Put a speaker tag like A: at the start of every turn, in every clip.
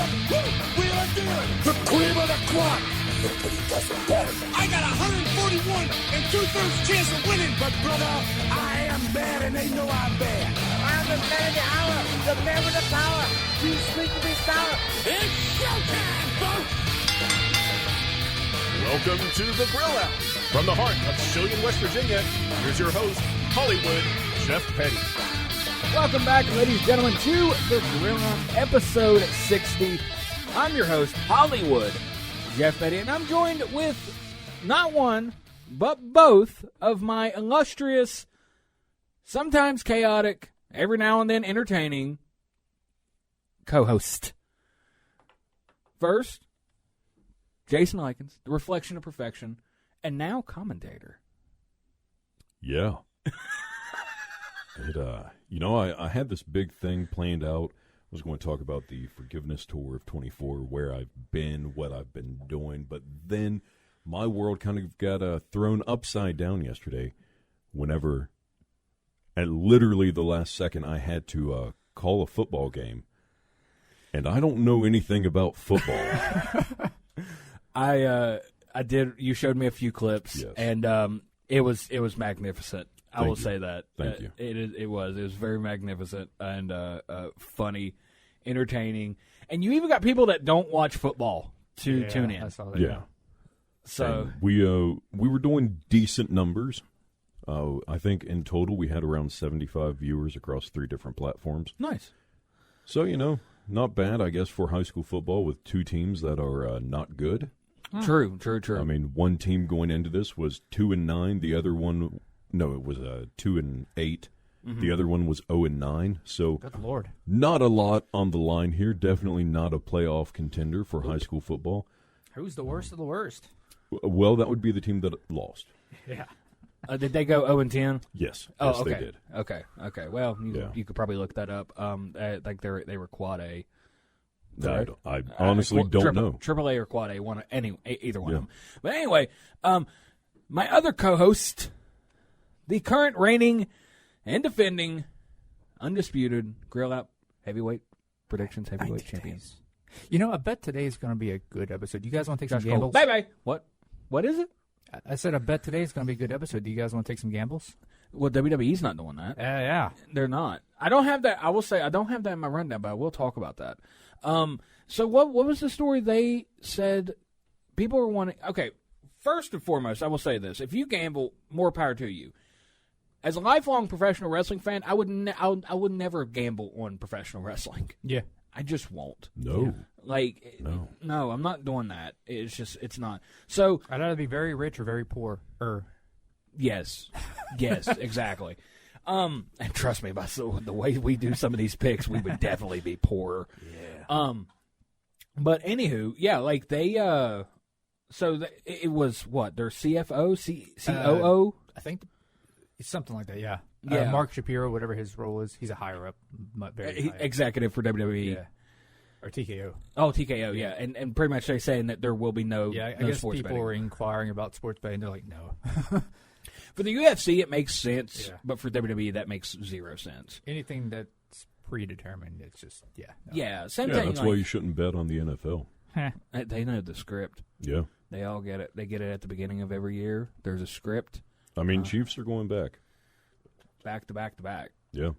A: up. Wheeler Dealer, the cream of the crop. Nobody does it better. I got 141 and 2/3 chance of winning. But brother, I am bad and they know I'm bad.
B: I'm the man of the hour, the man with the power. You speak to me sour.
A: It's showtime, folks.
C: Welcome to the Grill Out. From the heart of Shillian, West Virginia, here's your host, Hollywood Jeff Petty.
D: Welcome back, ladies and gentlemen, to the Grill Out, episode 60. I'm your host, Hollywood Jeff Petty, and I'm joined with not one, but both of my illustrious, sometimes chaotic, every now and then entertaining co-host. First, Jason Lykens, the reflection of perfection, and now commentator.
E: Yeah. I had this big thing planned out. I was going to talk about the forgiveness tour of 24, where I've been, what I've been doing, but then my world kind of got thrown upside down yesterday whenever, at literally the last second, I had to call a football game, and I don't know anything about football.
D: I did. You showed me a few clips,
E: yes.
D: And it was magnificent. I will say that.
E: Thank you.
D: It was very magnificent and funny, entertaining, and you even got people that don't watch football to tune in.
F: I saw that.
E: Yeah.
D: So
E: and we were doing decent numbers. I think in total we had around 75 viewers across 3 different platforms.
D: Nice.
E: So not bad, I guess, for high school football with 2 teams that are not good.
D: True.
E: I mean, one team going into this was 2-9. The other one, no, it was 2-8. Mm-hmm. The other one was 0-9. So,
F: good Lord,
E: not a lot on the line here. Definitely not a playoff contender for high school football.
F: who's the worst of the worst?
E: Well, that would be the team that lost.
F: Yeah.
D: Did they go 0-10?
E: Yes.
D: Oh,
E: yes,
D: okay.
E: they did.
D: Okay. Well, you could probably look that up. I think they were quad A.
E: I honestly don't know.
D: Triple A or quad A, either one of them. But anyway, my other co-host, the current reigning and defending, undisputed Grill Out heavyweight predictions heavyweight champion.
F: I bet today is going to be a good episode. Do you guys want to take some
D: Cole.
F: gambles?
D: Bye. What is it?
F: I said I bet today is going to be a good episode. Do you guys want to take some gambles?
D: Well, WWE's not doing that.
F: Yeah.
D: They're not. I don't have that. I will say I don't have that in my rundown, but I will talk about that. So what was the story they said people were wanting? Okay, first and foremost, I will say this. If you gamble, more power to you. As a lifelong professional wrestling fan, I would never gamble on professional wrestling.
F: Yeah.
D: I just won't.
E: No.
D: No, I'm not doing that. It's not. So
F: I'd either be very rich or very poor.
D: Yes, exactly. And trust me, by the way we do some of these picks, we would definitely be poorer. Yeah. But anywho, yeah, like they, it was what, their CFO, COO?
F: I think it's something like that, yeah.
D: Yeah.
F: Mark Shapiro, whatever his role is, he's a higher up, very high
D: executive for WWE.
F: Yeah. Or TKO.
D: Oh, TKO, yeah. And pretty much they're saying that there will be no
F: I
D: no
F: guess
D: sports
F: people
D: betting.
F: were inquiring about sports betting. They're like, no.
D: For the UFC, it makes sense,
F: Yeah.
D: but for WWE, that makes 0 sense.
F: Anything that's predetermined, it's just, yeah. No.
D: Yeah, same
E: Yeah,
D: thing.
E: that's why you shouldn't bet on the NFL.
D: They know the script.
E: Yeah.
D: They all get it. They get it at the beginning of every year. There's a script.
E: I mean, Chiefs are going back.
D: Back to back to back.
E: Yeah.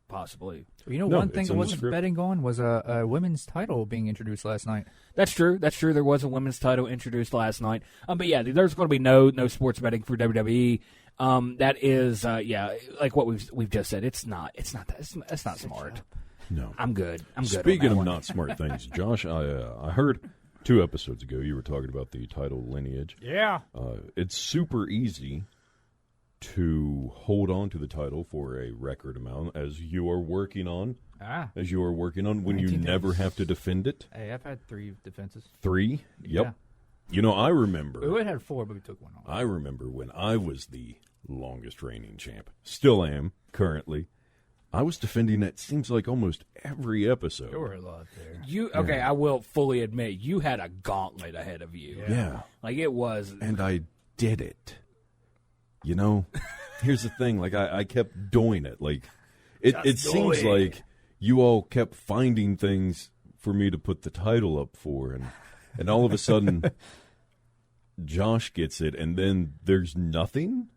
D: Possibly.
F: One thing
E: it's
F: that
E: in the
F: wasn't
E: script.
F: betting on was a women's title being introduced last night.
D: That's true. There was a women's title introduced last night. But yeah, there's going to be no sports betting for WWE. That is, like what we've just said. It's not smart.
E: No.
D: I'm good.
E: Speaking
D: on that
E: of
D: one.
E: not smart things, Josh, I heard 2 episodes ago you were talking about the title lineage.
F: Yeah.
E: It's super easy to hold on to the title for a record amount, as you are working on. When you never have to defend it.
F: Hey, I've had 3 defenses.
E: 3? Yep.
F: Yeah.
E: I remember.
F: We had 4, but we took one off.
E: I remember when I was the longest reigning champ. Still am, currently. I was defending that seems like almost every episode.
F: There were a lot there.
D: I will fully admit, you had a gauntlet ahead of you.
E: Yeah.
D: Like it was.
E: And I did it. Here's the thing. Like, I kept doing it. Like, it seems like you all kept finding things for me to put the title up for, and all of a sudden, Josh gets it, and then there's nothing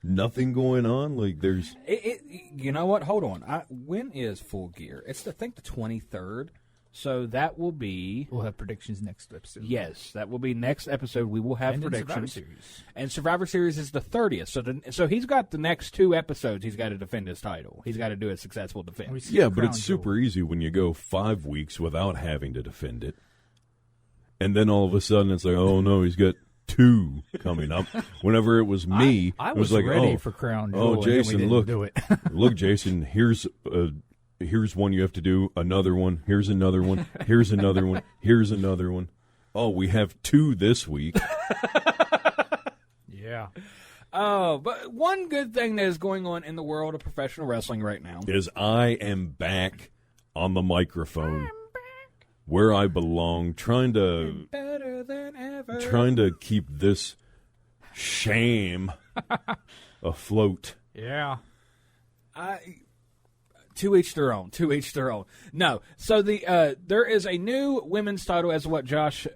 E: going on. Like there's,
D: you know what? Hold on. When is Full Gear? It's I think the 23rd. So that will be.
F: We'll have predictions next episode.
D: Yes, that will be next episode. We will have
F: and
D: predictions.
F: Survivor Series.
D: And Survivor Series is the 30th. So he's got the next 2 episodes. He's got to defend his title. He's got to do a successful defense.
E: Yeah, but it's super easy when you go 5 weeks without having to defend it, and then all of a sudden it's like, oh no, he's got 2 coming up. Whenever it was me,
F: I
E: it was
F: was
E: like,
F: ready for Crown Jewel.
E: Oh, Jason,
F: and
E: look,
F: do it.
E: look, Jason, here's one you have to do, another one, here's another one, here's another one, here's another one. Oh, we have 2 this week.
F: Yeah.
D: Oh, but one good thing that is going on in the world of professional wrestling right now
E: is I am back on the microphone where I belong, trying to keep this shame afloat.
F: Yeah.
D: To each their own. To each their own. No. So there is a new women's title, as what Josh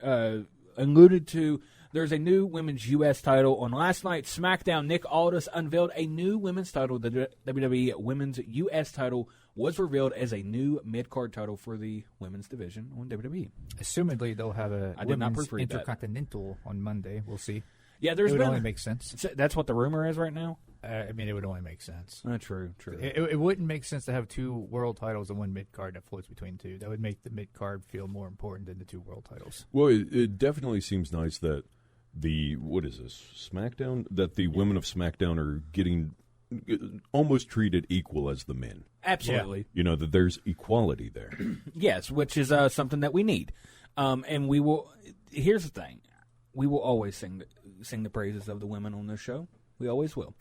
D: alluded to. There's a new women's U.S. title. On last night's SmackDown, Nick Aldis unveiled a new women's title. The WWE Women's U.S. title was revealed as a new mid-card title for the women's division on WWE.
F: Assumedly, they'll have a
D: I did not
F: women's
D: proofread that.
F: Intercontinental on Monday. We'll see.
D: Yeah,
F: it would only make sense.
D: That's what the rumor is right now?
F: I mean, it would only make sense.
D: True.
F: It wouldn't make sense to have 2 world titles and 1 mid-card that floats between 2. That would make the mid-card feel more important than the 2 world titles.
E: Well, it definitely seems nice that what is this, SmackDown? That the women of SmackDown are getting almost treated equal as the men.
D: Absolutely.
E: You know, that there's equality there.
D: Yes, which is something that we need. And we will, here's the thing. We will always sing the praises of the women on this show. We always will.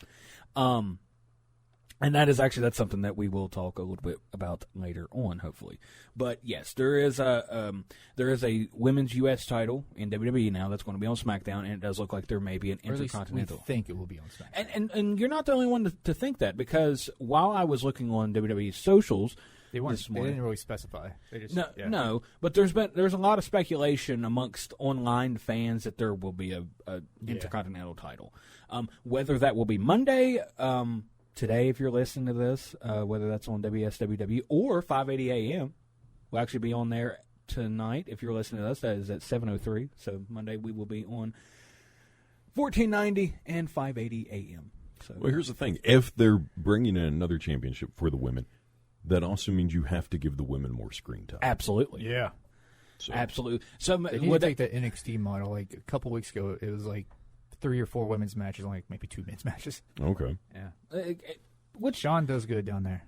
D: And that's something that we will talk a little bit about later on, hopefully. But yes, there is a women's U.S. title in WWE now that's going to be on SmackDown, and it does look like there may be an Intercontinental.
F: We think it will be on SmackDown.
D: And you're not the only one to think that, because while I was looking on WWE socials,
F: they didn't really specify. They just,
D: no, but there's a lot of speculation amongst online fans that there will be a Intercontinental title. Whether that will be Monday. Today, if you're listening to this, whether that's on WSWW or 580 AM, we'll actually be on there tonight. If you're listening to us, that is at 7:03. So Monday we will be on 1490 and 580 AM. So,
E: well, here's the thing: if they're bringing in another championship for the women, that also means you have to give the women more screen time.
D: Absolutely,
F: yeah,
D: absolutely. So
F: they need to take the NXT model. Like a couple weeks ago, it was like 3 or 4 women's matches, like maybe 2 men's matches.
E: Okay.
F: Yeah. Which Sean does good down there.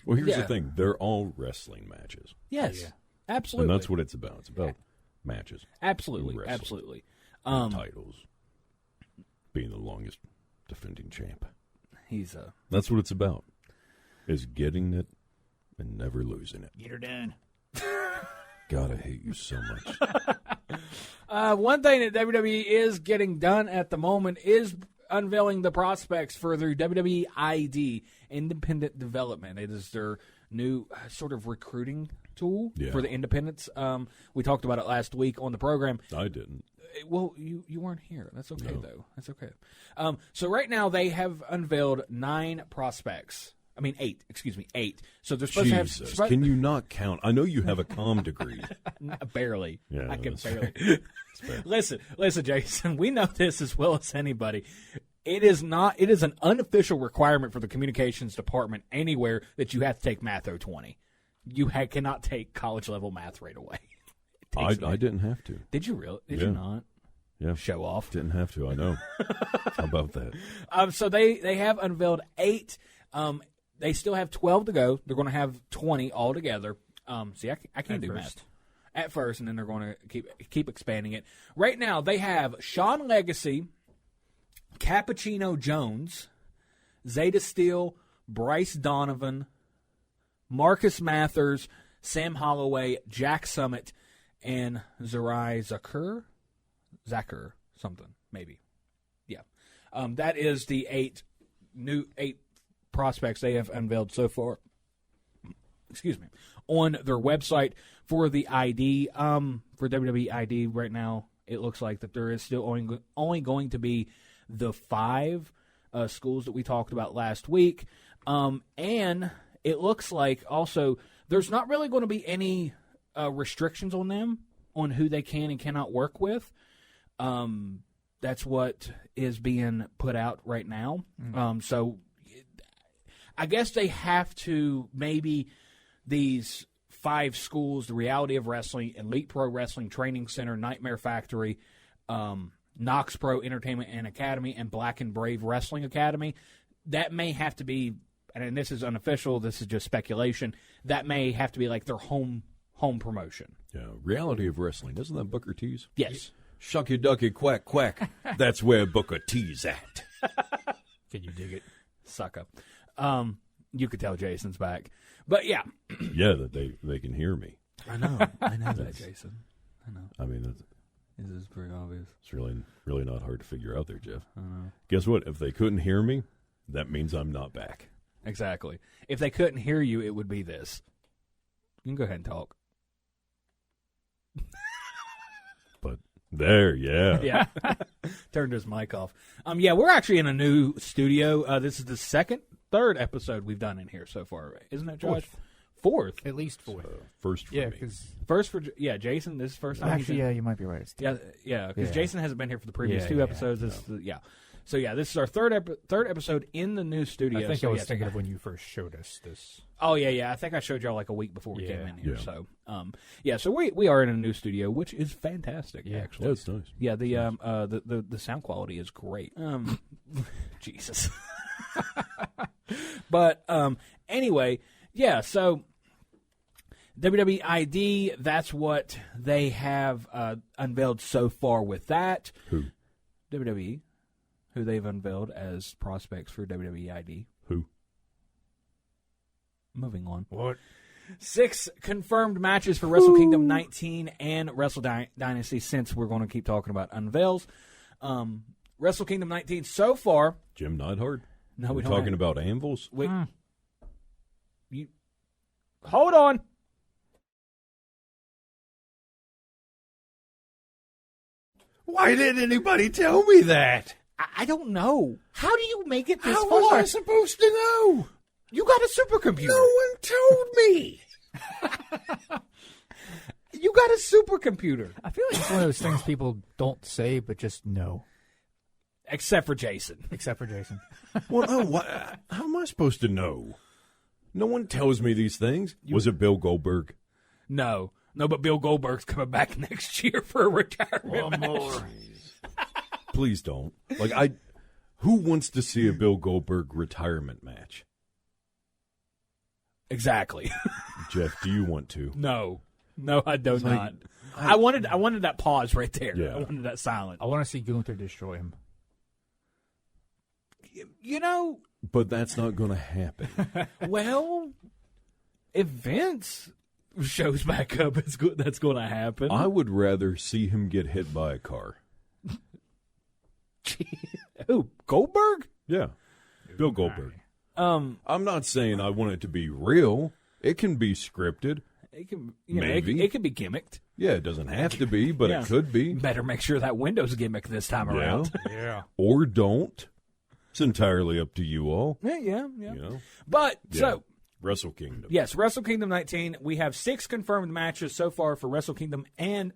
E: Well, here's the thing. They're all wrestling matches.
D: Yes. Yeah. Absolutely.
E: And that's what it's about. It's about matches.
D: Absolutely. Absolutely.
E: Titles. Being the longest defending champ.
D: That's
E: what it's about. Is getting it and never losing it.
F: Get her done.
E: God, I hate you so much.
D: One thing that WWE is getting done at the moment is unveiling the prospects for their WWE ID Independent Development. It is their new sort of recruiting tool for the independents. We talked about it last week on the program.
E: I didn't.
D: Well, you weren't here. That's okay, though. That's okay. So right now they have unveiled 9 prospects. I mean, 8. Excuse me, 8. So they're supposed
E: Jesus,
D: to have.
E: Can you not count? I know you have a comm degree.
D: Barely.
E: Yeah,
D: I can barely. Listen, Jason. We know this as well as anybody. It is an unofficial requirement for the communications department anywhere that you have to take Math 020. You cannot take college level math right away.
E: I didn't have to.
D: Did you really? Did you not?
E: Yeah.
D: Show off.
E: Didn't have to. I know. How about that?
D: So they have unveiled 8. They still have 12 to go. They're going to have 20 altogether. See, I can't do math at first, and then they're going to keep expanding it. Right now, they have Sean Legacy, Cappuccino Jones, Zeta Steele, Bryce Donovan, Marcus Mathers, Sam Holloway, Jack Summit, and Zerai Zacher, something, maybe. Yeah. That is the 8 prospects they have unveiled so far. on their website for the ID. For WWE ID right now, it looks like that there is still only going to be the 5 schools that we talked about last week. And it looks like also there's not really going to be any restrictions on them on who they can and cannot work with. That's what is being put out right now. So I guess they have to maybe these 5 schools, the Reality of Wrestling, Elite Pro Wrestling Training Center, Nightmare Factory, Knox Pro Entertainment and Academy, and Black and Brave Wrestling Academy. That may have to be, and this is unofficial, this is just speculation, that may have to be like their home promotion.
E: Yeah, Reality of Wrestling. Isn't that Booker T's?
D: Yes.
E: Shucky ducky quack quack. That's where Booker T's at.
F: Can you dig it?
D: Sucker. You could tell Jason's back. But yeah.
E: Yeah, that they can hear me.
D: I know that, Jason. I know.
E: I mean,
D: This is pretty obvious.
E: it's really not hard to figure out there, Jeff.
D: I know.
E: Guess what? If they couldn't hear me, that means I'm not back.
D: Exactly. If they couldn't hear you, it would be this. You can go ahead and talk.
E: But there, yeah.
D: Yeah. Turned his mic off. Yeah, we're actually in a new studio. This is the third episode we've done in here so far, isn't it, Josh? Fourth.
F: At least 4.
E: First for
F: Yeah,
E: me.
F: because
D: First for Jason. This is first time.
F: actually, yeah, you might be right.
D: Yeah, because
F: Yeah.
D: Jason hasn't been here for the previous
F: Yeah,
D: 2
F: yeah,
D: episodes. So this is our third episode in the new studio.
F: I think
D: so
F: I was
D: yes.
F: thinking of when you first showed us this.
D: Oh yeah. I think I showed y'all like a week before we
F: Yeah.
D: came in here.
E: Yeah.
D: So so we are in a new studio, which is fantastic.
F: Yeah.
D: Actually,
E: Yeah, it's nice.
D: yeah. The sound quality is great. Jesus. But anyway, yeah. So WWE ID, that's what they have unveiled so far with that.
E: Who?
D: WWE, who they've unveiled as prospects for WWE ID.
E: Who?
D: Moving on.
F: What?
D: 6 confirmed matches for Wrestle Kingdom 19 and Wrestle Dynasty, since we're going to keep talking about unveils. Wrestle Kingdom 19 so far.
E: Jim Neidhart?
D: No, we
E: We're
D: don't
E: talking
D: have-
E: about anvils?
D: Wait. You hold on.
E: Why didn't anybody tell me that?
D: I don't know. How do you make it this
E: How
D: far?
E: was I supposed to know?
D: You got a supercomputer.
E: No one told me.
D: You got a supercomputer.
F: I feel like it's one of those things people don't say, but just know.
D: Except for Jason.
F: Except for Jason.
E: Well, no, how am I supposed to know? No one tells me these things. Was it Bill Goldberg?
D: No, but Bill Goldberg's coming back next year for a retirement match.
E: Please don't. Who wants to see a Bill Goldberg retirement match?
D: Exactly.
E: Jeff, do you want to?
D: No, I do
E: like-
D: not. I wanted that pause right there.
E: Yeah.
D: I wanted that silence.
F: I want to see Gunther destroy him.
D: You know,
E: But that's not going to happen.
D: well, if Vince shows back up, that's going to happen.
E: I would rather see him get hit by a car.
D: Who, Goldberg?
E: Yeah. Bill Goldberg.
D: Um,
E: I'm not saying I want it to be real. It can be scripted.
D: it can,
E: Maybe.
D: it can be gimmicked.
E: Yeah, it doesn't have to be, but
D: Yeah.
E: it could be.
D: Better make sure that window's gimmick this time
E: Yeah.
D: around.
F: Yeah.
E: Or don't. It's entirely up to you all.
D: Yeah.
E: You know?
D: But
E: Yeah.
D: so.
E: Wrestle Kingdom.
D: Yes, Wrestle Kingdom 19. We have 6 confirmed matches so far for Wrestle Kingdom and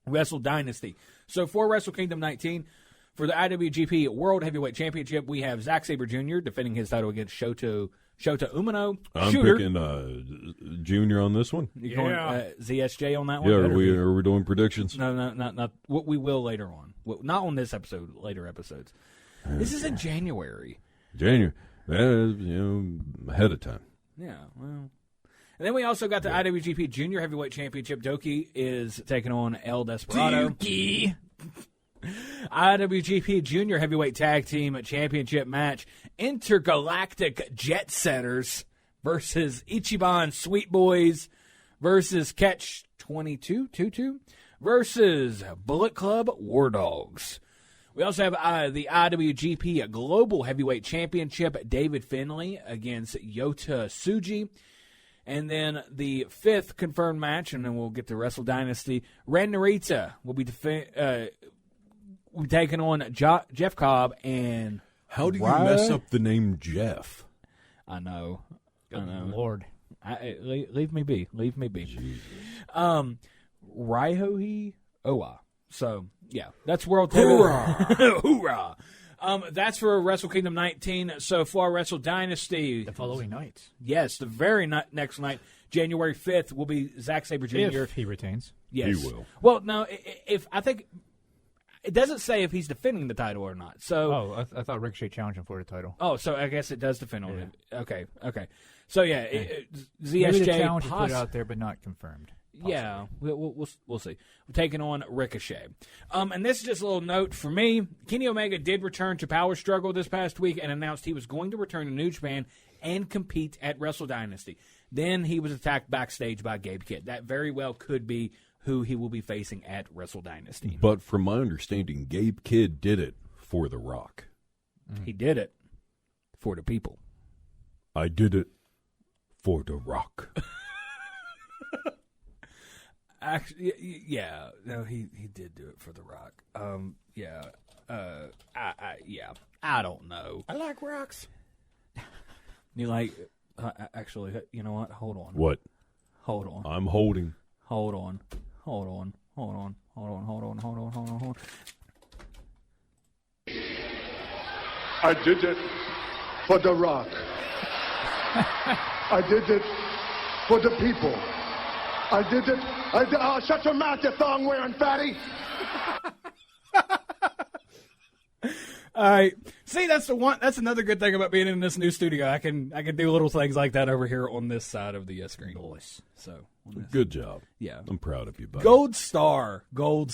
D: Wrestle Dynasty. So for Wrestle Kingdom 19, for the IWGP World Heavyweight Championship, we have Zack Sabre Jr. defending his title against Shota Umino.
E: I'm
D: Shooter.
E: picking Junior on this one.
D: You're going ZSJ on that one?
E: Yeah, are we doing predictions?
D: No, not what we will later on. Not on this episode, later episodes. This is in January.
E: January. Ahead of time.
D: Yeah, well. And then we also got the IWGP Junior Heavyweight Championship. Doki is taking on El Desperado. Doki! IWGP Junior Heavyweight Tag Team Championship match. Intergalactic Jet Setters versus Ichiban Sweet Boys versus Catch 22 versus Bullet Club War Dogs. We also have the IWGP Global Heavyweight Championship, David Finlay against Yota Tsuji. And then the 5th confirmed match, and then we'll get to Wrestle Dynasty. Ren Narita will be taking on Jeff Cobb and
E: How do you mess up the name Jeff?
D: I know.
F: Lord.
D: Leave me be. Leave me be. Raihohi Owa. So, yeah, that's World Hoorah! Hoorah! That's for Wrestle Kingdom 19. So far, Wrestle Dynasty.
F: The following night.
D: Yes, the very next night, January 5th, will be Zack Sabre Jr.
F: If he retains.
D: Yes.
E: He will.
D: Well, no, if I think it doesn't say if he's defending the title or not. So,
F: I thought Ricochet challenged him for the title.
D: Oh, so I guess it does defend on it. Okay. So yeah, ZSJ
F: Maybe the challenge was put out there, but not confirmed. Possibly.
D: Yeah, we'll see. We're taking on Ricochet. And this is just a little note for me. Kenny Omega did return to Power Struggle this past week and announced he was going to return to New Japan and compete at Wrestle Dynasty. Then he was attacked backstage by Gabe Kidd. That very well could be who he will be facing at Wrestle Dynasty.
E: But from my understanding, Gabe Kidd did it for The Rock.
D: He did it for the people.
E: I did it for The Rock.
D: Actually, yeah, no, he did do it for The Rock. I don't know.
A: I like rocks.
D: You like? Actually, you know what? Hold on.
E: What?
D: Hold on.
E: I'm holding.
D: Hold on.
A: I did it for The Rock. I did it for the people. I did it. Oh, shut your mouth, you thong-wearing fatty.
D: All right. See, that's the one. That's another good thing about being in this new studio. I can do little things like that over here on this side of the screen. So
E: Good job.
D: Yeah,
E: I'm proud of you, buddy.
D: Gold star on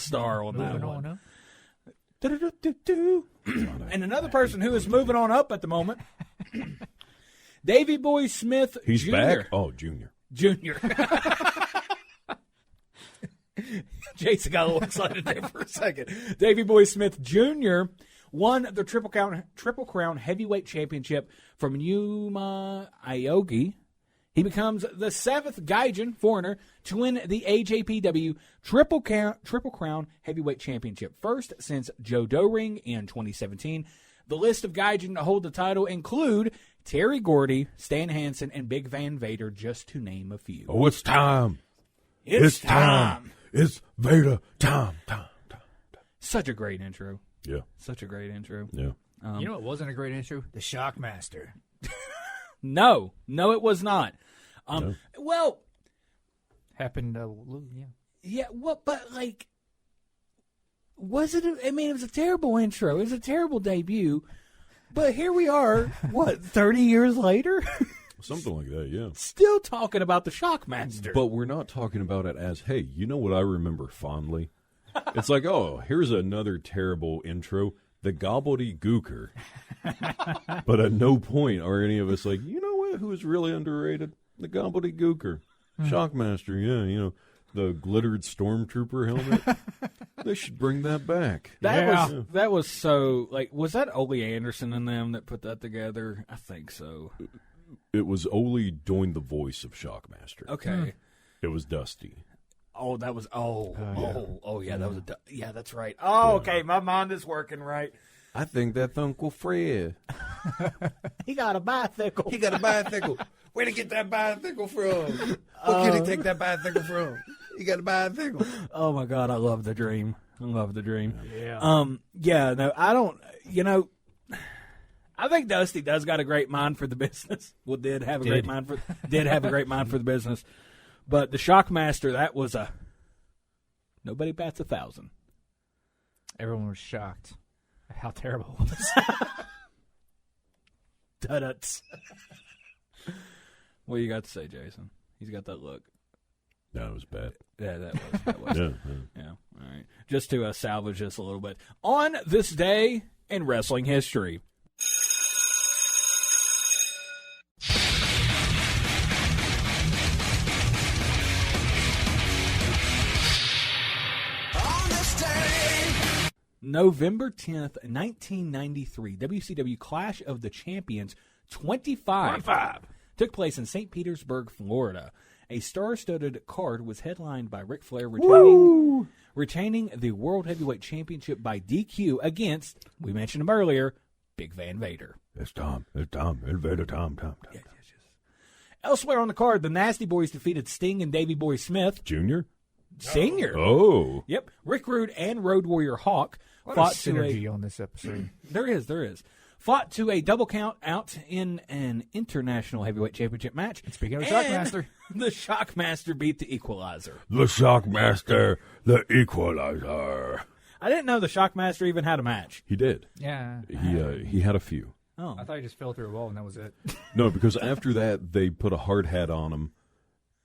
D: that one. And another person who is moving on up at the moment, Davey Boy Smith.
E: He's
D: Jr.
E: back. Oh, Junior.
D: Jason got a little excited there for a second. Davey Boy Smith Jr. won the Triple Crown Heavyweight Championship from Yuma Aogi. He becomes the 7th Gaijin foreigner to win the AJPW Triple Crown Heavyweight Championship, first since Joe Doering in 2017. The list of Gaijin to hold the title include Terry Gordy, Stan Hansen, and Big Van Vader, just to name a few.
E: Oh, it's time.
D: It's time.
E: It's Vader time.
D: Such a great intro.
E: Yeah.
D: Such a great intro.
E: Yeah.
F: You know what wasn't a great intro? The Shockmaster.
D: No, it was not.
E: No.
D: Well,
F: Happened,
D: yeah, but like, was it? I mean, it was a terrible intro. It was a terrible debut. But here we are, 30 years later?
E: Something like that, yeah.
D: Still talking about the Shockmaster.
E: But we're not talking about it as, hey, you know what I remember fondly? It's like, oh, here's another terrible intro, the Gobbledygooker. But at no point are any of us like, you know what, who is really underrated? The Gobbledygooker. Shockmaster, yeah, you know, the glittered stormtrooper helmet. They should bring that back.
D: That was so, like, was that Ole Anderson and them that put that together? I think so.
E: It was Ole doing the voice of Shockmaster.
D: Okay.
E: It was Dusty.
D: Oh, that was, that was yeah, that's right.
E: Yeah.
D: Okay, my mind is working right.
E: I think that's Uncle Fred.
D: He got a bicycle.
G: Where'd he get that bicycle from? What can he take that bicycle from? He got a bicycle.
D: Oh, my God, I love the dream.
F: Yeah.
D: Yeah, no, I don't, I think Dusty does got a great mind for the business. Well, did have a great mind for the business. But the Shockmaster, that was nobody bats 1,000.
F: Everyone was shocked at how terrible it was.
D: Duduts. What do you got to say, Jason? He's got that look.
E: That was bad.
D: Yeah, that was.
E: Yeah.
D: All right. Just to salvage this a little bit. On this day in wrestling history. November 10th, 1993, WCW Clash of the Champions 25 took place in St. Petersburg, Florida. A star-studded card was headlined by Ric Flair retaining the World Heavyweight Championship by DQ against, we mentioned him earlier, Big Van Vader.
E: It's Tom. Invader Tom.
D: Yes. Elsewhere on the card, the Nasty Boys defeated Sting and Davey Boy Smith.
E: Junior?
D: Senior.
E: Oh.
D: Yep. Rick Rude and Road Warrior Hawk
F: What a synergy on this episode.
D: There is. Fought to a double count out in an international heavyweight championship match.
F: And speaking of
D: And
F: Shockmaster.
D: the Shockmaster beat the Equalizer.
E: The Shockmaster, the Equalizer.
D: I didn't know the Shockmaster even had a match.
E: He did.
F: Yeah.
E: He had a few.
D: Oh.
F: I thought he just fell through a wall and that was it.
E: No, because after that, they put a hard hat on him,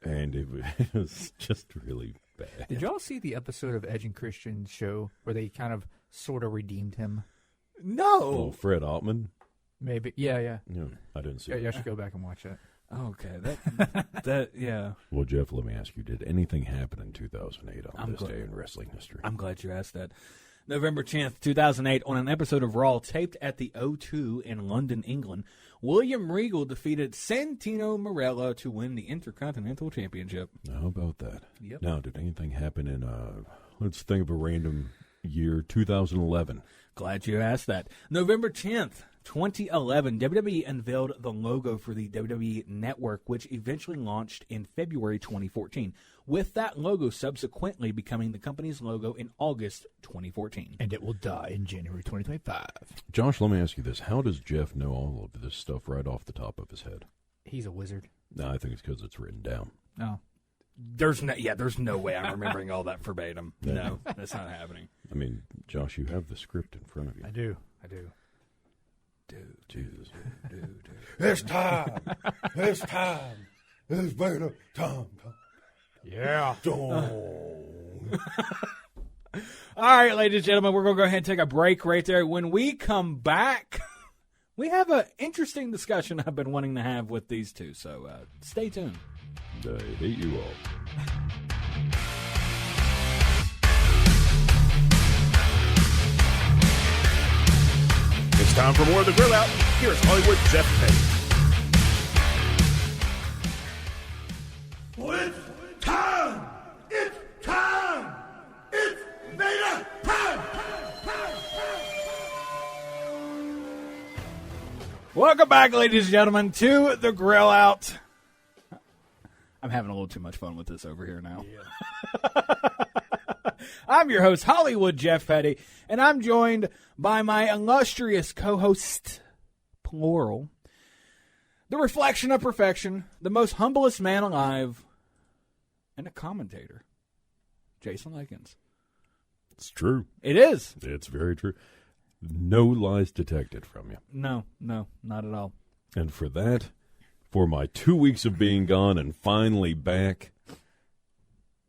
E: and it was just really bad.
F: Did y'all see the episode of Edge and Christian's show where they kind of sort of redeemed him?
D: No.
E: Oh, Fred Altman?
F: Maybe. Yeah.
E: No, I didn't see
F: Yeah,
E: it.
F: you should go back and watch that.
D: Okay. That yeah.
E: Well, Jeff, let me ask you, did anything happen in 2008 on
D: I'm
E: this
D: glad-
E: day in wrestling history?
D: I'm glad you asked that. November 10th, 2008, on an episode of Raw taped at the O2 in London, England, William Regal defeated Santino Marella to win the Intercontinental Championship.
E: How about that?
D: Yep.
E: Now, did anything happen in, let's think of a random year, 2011?
D: Glad you asked that. November 10th, 2011, WWE unveiled the logo for the WWE Network, which eventually launched in February 2014, with that logo subsequently becoming the company's logo in August 2014.
F: And it will die in January 2025.
E: Josh, let me ask you this. How does Jeff know all of this stuff right off the top of his head?
F: He's a wizard.
E: No, I think it's because it's written down.
F: Oh.
D: There's no way I'm remembering all that verbatim. No, that's not happening.
E: I mean, Josh, you have the script in front of you.
F: I do.
D: Dude,
E: Jesus.
G: It's time. It's time. It's Vader Tom.
F: Yeah.
D: All right, ladies and gentlemen, we're going to go ahead and take a break right there. When we come back, we have an interesting discussion I've been wanting to have with these two, so stay tuned.
E: I hate you all.
C: It's time for more of the Grill Out. Here's Hollywood Jeff Petty.
A: It's time! It's time! It's Vader time!
D: Welcome back, ladies and gentlemen, to the Grill Out. I'm having a little too much fun with this over here now. I'm your host, Hollywood Jeff Petty, and I'm joined by my illustrious co-host, plural, the reflection of perfection, the most humblest man alive, and a commentator, Jason Lykens.
E: It's true.
D: It is.
E: It's very true. No lies detected from you.
D: No, not at all.
E: And for that, for my 2 weeks of being gone and finally back,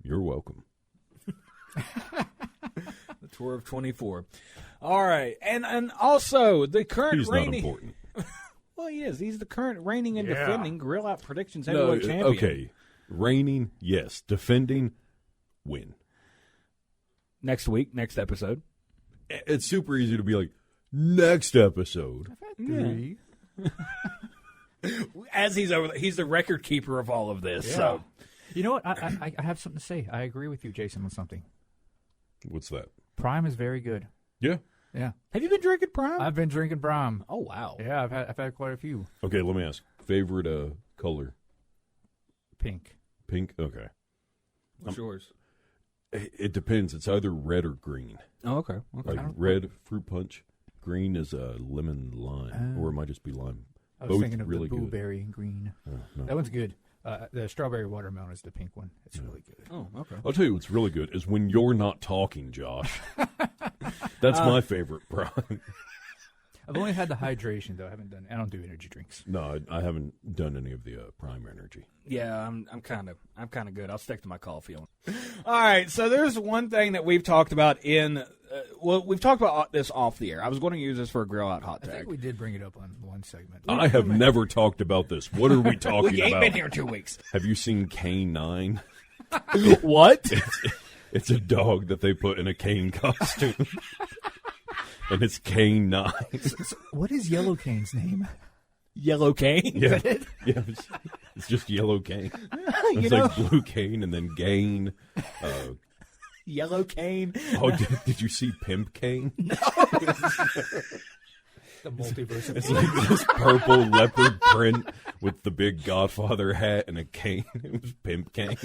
E: you're welcome.
D: The tour of 24. All right, and also the current
E: He's not
D: reigning.
E: important.
D: Well, he is. He's the current reigning and
F: Yeah.
D: defending Grill Out Predictions Heavyweight Champion.
E: Okay. Reigning, yes. Defending, win.
D: Next week, next episode.
E: It's super easy to be like, next episode.
F: Three.
D: As he's the record keeper of all of this.
F: Yeah.
D: So
F: You know what? I have something to say. I agree with you, Jason, on something.
E: What's that?
F: Prime is very good.
E: Yeah.
F: Yeah.
D: have you been drinking Prime?
F: I've been drinking Prime.
D: Oh wow.
F: Yeah, I've had quite a few.
E: Okay, let me ask. Favorite color?
F: Pink.
E: Pink? Okay.
D: What's yours?
E: It depends. It's either red or green.
D: Oh, okay.
E: Like red, fruit punch. Green is a lemon lime. Or it might just be lime.
F: I was
E: Both
F: thinking of
E: really
F: the
E: good.
F: blueberry and green.
E: Oh, no.
F: That one's good. The strawberry watermelon is the pink one. It's really good.
D: Oh, okay.
E: I'll tell you what's really good is when you're not talking, Josh. That's my favorite prime.
F: I've only had the hydration though. I don't do energy drinks.
E: No, I haven't done any of the prime energy.
D: Yeah, I'm kind of good. I'll stick to my coffee. All right, so there's one thing that we've talked about we've talked about this off the air. I was going to use this for a Grill Out hot
F: I
D: tag.
F: think we did bring it up on one segment.
E: I have never talked about this. What are we talking
D: We ain't
E: about?
D: been here 2 weeks.
E: Have you seen Kane 9?
D: What?
E: It's a dog that they put in a cane costume. And it's Kane 9.
F: What is Yellow Cane's name?
D: Yellow cane.
E: Yeah, yeah. It's just yellow cane. It's like blue cane and then gain.
D: Yellow cane.
E: Oh, did you see Pimp Cane? No.
F: The multiverse of
E: It's like this purple leopard print with the big Godfather hat and a cane. It was Pimp Cane.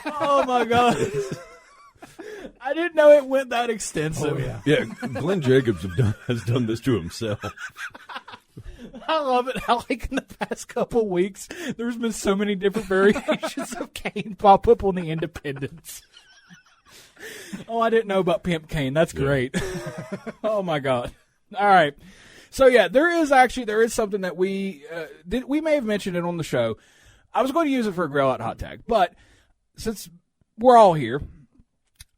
D: Oh my god! I didn't know it went that extensive.
F: Oh, yeah.
E: Yeah, Glenn Jacobs has done this to himself.
D: I love it how, like, in the past couple weeks, there's been so many different variations of cane pop up on the Independents. Oh, I didn't know about Pimp Cane. That's great. Oh my god! All right. So yeah, there is something that we may have mentioned it on the show. I was going to use it for a grill out hot tag, but since we're all here,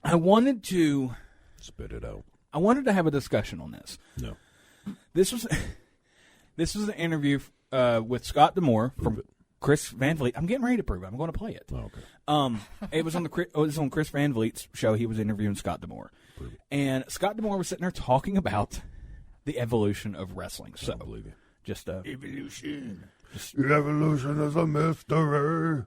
D: I wanted to
E: spit it out.
D: I wanted to have a discussion on this.
E: No,
D: this was an interview with Scott D'Amore from Chris Van Vliet. I'm getting ready to prove it. I'm going to play it.
E: Oh, okay.
D: It was on Chris Van Vliet's show. He was interviewing Scott D'Amore, and Scott D'Amore was sitting there talking about the evolution of wrestling. So,
E: I don't believe you.
D: Just evolution.
A: Evolution is a mystery.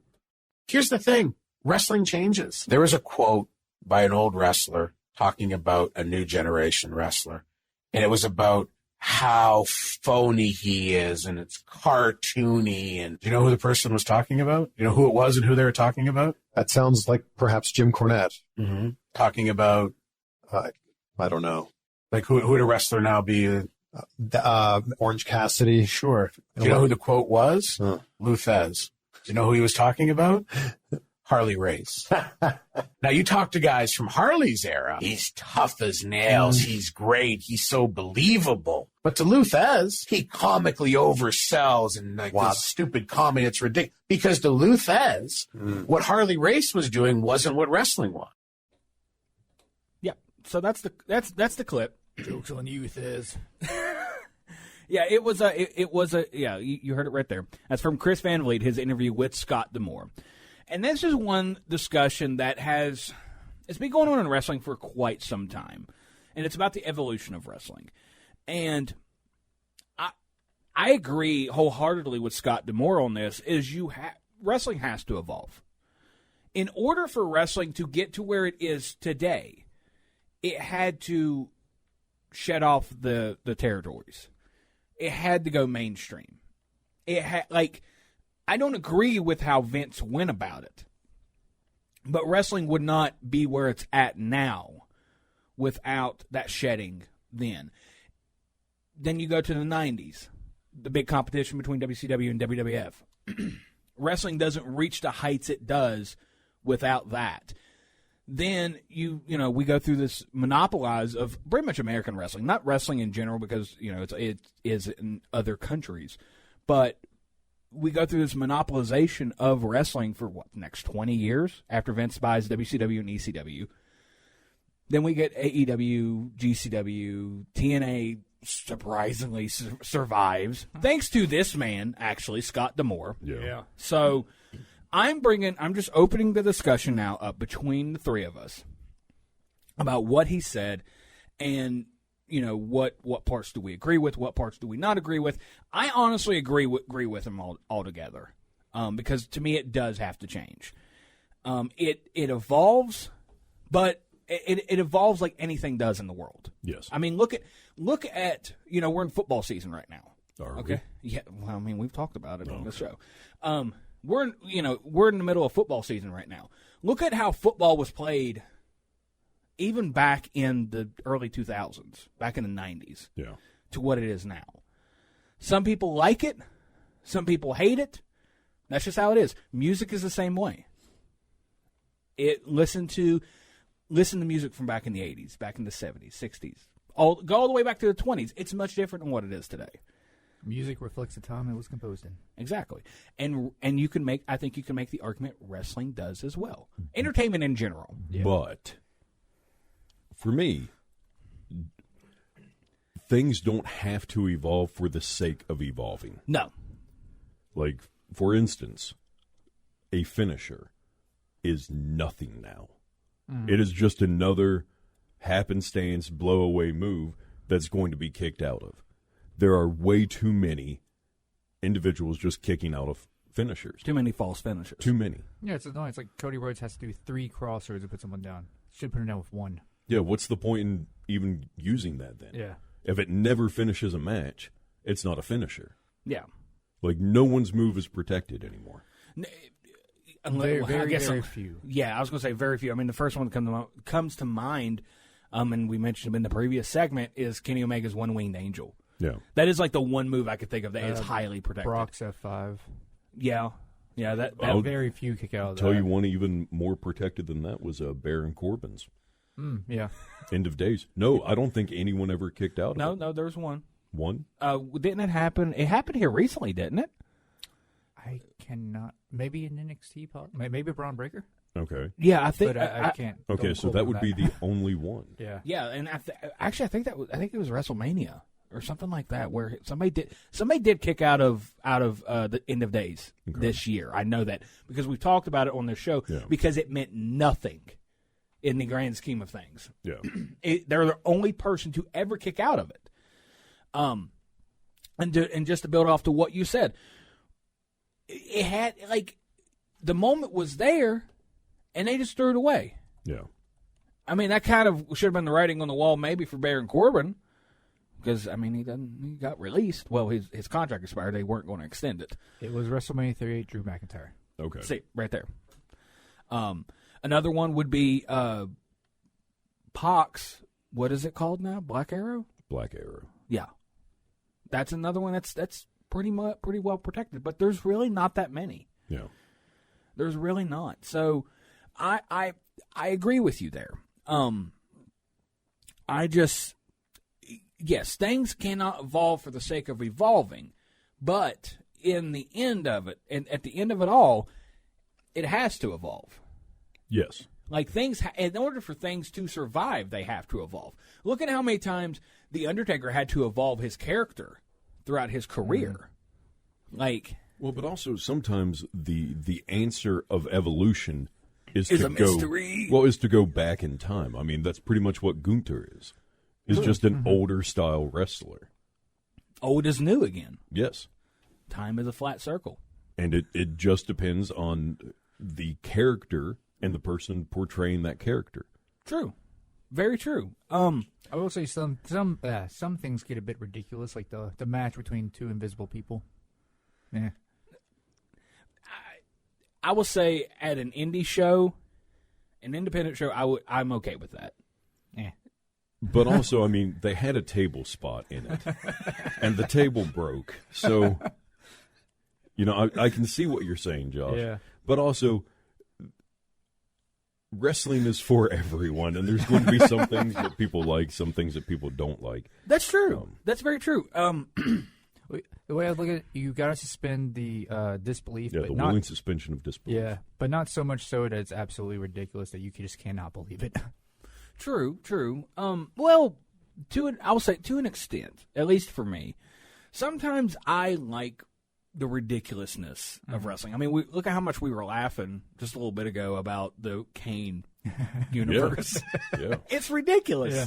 H: Here's the thing. Wrestling changes. There was a quote by an old wrestler talking about a new generation wrestler. And it was about how phony he is and it's cartoony. And do you know who the person was talking about? You know who it was and who they were talking about?
I: That sounds like perhaps Jim Cornette.
H: Mm-hmm. Talking about,
I: I don't know.
H: like who would a wrestler now be?
I: Orange Cassidy.
H: Sure. Do you know who the quote was? Lou Thez. Do you know who he was talking about? Harley Race. Now, you talk to guys from Harley's era. He's tough as nails. He's great. He's so believable. But to Lou Thez, he comically oversells and like this stupid comedy. It's ridiculous. Because to Lou Thez, what Harley Race was doing wasn't what wrestling was.
D: Yeah. So that's the clip.
F: Joke's on you, Thez.
D: Yeah, it was yeah, you heard it right there. That's from Chris Van Vliet, his interview with Scott D'Amore. And this is one discussion that it's been going on in wrestling for quite some time. And it's about the evolution of wrestling. And I agree wholeheartedly with Scott D'Amore on this, is wrestling has to evolve. In order for wrestling to get to where it is today, it had to shed off the territories. It had to go mainstream. It had, like, I don't agree with how Vince went about it, but wrestling would not be where it's at now without that shedding then. Then you go to the 90s, the big competition between WCW and WWF. Wrestling doesn't reach the heights it does without that. Then we go through this monopolize of pretty much American wrestling, not wrestling in general because it is in other countries, but we go through this monopolization of wrestling for the next 20 years after Vince buys WCW and ECW. Then we get AEW, GCW, TNA surprisingly survives thanks to this man, actually, Scott D'Amore.
E: Yeah.
D: So I'm just opening the discussion now up between the three of us about what he said and what parts do we agree with, what parts do we not agree with. I honestly agree with him altogether because to me it does have to change. It evolves, but it evolves like anything does in the world.
E: Yes.
D: I mean, look at we're in football season right now.
E: Are
D: okay.
E: we?
D: Yeah. Well, I mean, we've talked about it on the show. We're in the middle of football season right now. Look at how football was played even back in the early 2000s, back in the 90s, to what it is now. Some people like it. Some people hate it. That's just how it is. Music is the same way. Listen to music from back in the 80s, back in the 70s, 60s. Go all the way back to the 20s. It's much different than what it is today.
F: Music reflects the time it was composed in.
D: Exactly. And I think you can make the argument wrestling does as well. Entertainment in general.
E: Yeah. But for me, things don't have to evolve for the sake of evolving.
D: No.
E: Like, for instance, a finisher is nothing now. It is just another happenstance, blow-away move that's going to be kicked out of. There are way too many individuals just kicking out of finishers.
D: Too many false finishers.
E: Too many.
F: Yeah, it's annoying. It's like Cody Rhodes has to do 3 crossers to put someone down. Should put him down with 1.
E: Yeah, what's the point in even using that then?
F: Yeah.
E: If it never finishes a match, it's not a finisher.
D: Yeah.
E: Like, no one's move is protected anymore.
F: Very few.
D: Yeah, I was going to say very few. I mean, the first one that comes to mind, and we mentioned him in the previous segment, is Kenny Omega's One-Winged Angel.
E: Yeah.
D: That is like the one move I could think of that is highly protected.
F: Brock's F5.
D: Yeah. Yeah, that
F: very few kick out of that.
E: Tell you one even more protected than that was Baron Corbin's.
F: Yeah.
E: End of days. No, I don't think anyone ever kicked out of it.
D: No, there's one.
E: One?
D: Didn't it happen? It happened here recently, didn't it?
F: I cannot. Maybe an NXT, maybe a Braun Breaker.
E: Okay.
D: Yeah, I think.
F: But I can't.
E: Okay, so that would be the only one.
F: Yeah.
D: Yeah, and I think it was WrestleMania or something like that, where somebody did kick out of the end of days this year. I know that because we've talked about it on this show because it meant nothing in the grand scheme of things.
E: Yeah,
D: they're the only person to ever kick out of it. And just to build off to what you said, it had like the moment was there, and they just threw it away.
E: Yeah,
D: I mean that kind of should have been the writing on the wall, maybe for Baron Corbin. Because, I mean, he got released. Well, his contract expired. They weren't going to extend it.
F: It was WrestleMania 38, Drew McIntyre.
E: Okay.
D: See, right there. Another one would be Pac's, what is it called now? Black Arrow?
E: Black Arrow.
D: Yeah. That's another one that's pretty well protected. But there's really not that many.
E: Yeah.
D: There's really not. So I agree with you there. Yes, things cannot evolve for the sake of evolving, but in the end of it, and at the end of it all, it has to evolve.
E: Yes.
D: Like things, in order for things to survive, they have to evolve. Look at how many times The Undertaker had to evolve his character throughout his career.
E: Well, but also sometimes the answer of evolution is
D: a
E: to go
D: mystery.
E: Well, is to go back in time. I mean, that's pretty much what Gunther is. He's just an older style wrestler.
D: Old is new again.
E: Yes.
D: Time is a flat circle.
E: And it just depends on the character and the person portraying that character.
D: True. Very true.
F: I will say some things get a bit ridiculous, like the match between 2 invisible people. Yeah.
D: I will say at an indie show, an independent show, I'm okay with that.
F: Yeah.
E: But also, I mean, they had a table spot in it, and the table broke. So, I can see what you're saying, Josh.
F: Yeah.
E: But also, wrestling is for everyone, and there's going to be some things that people like, some things that people don't like.
D: That's true. That's very true.
F: The way I look at it, you got to suspend the disbelief.
E: Yeah,
F: but
E: the
F: not,
E: willing suspension of disbelief.
F: Yeah, but not so much so that it's absolutely ridiculous that you just cannot believe it.
D: True. Well, I'll say to an extent, at least for me, sometimes I like the ridiculousness of wrestling. I mean, look at how much we were laughing just a little bit ago about the Kane universe.
E: Yeah.
D: It's ridiculous.
F: Yeah.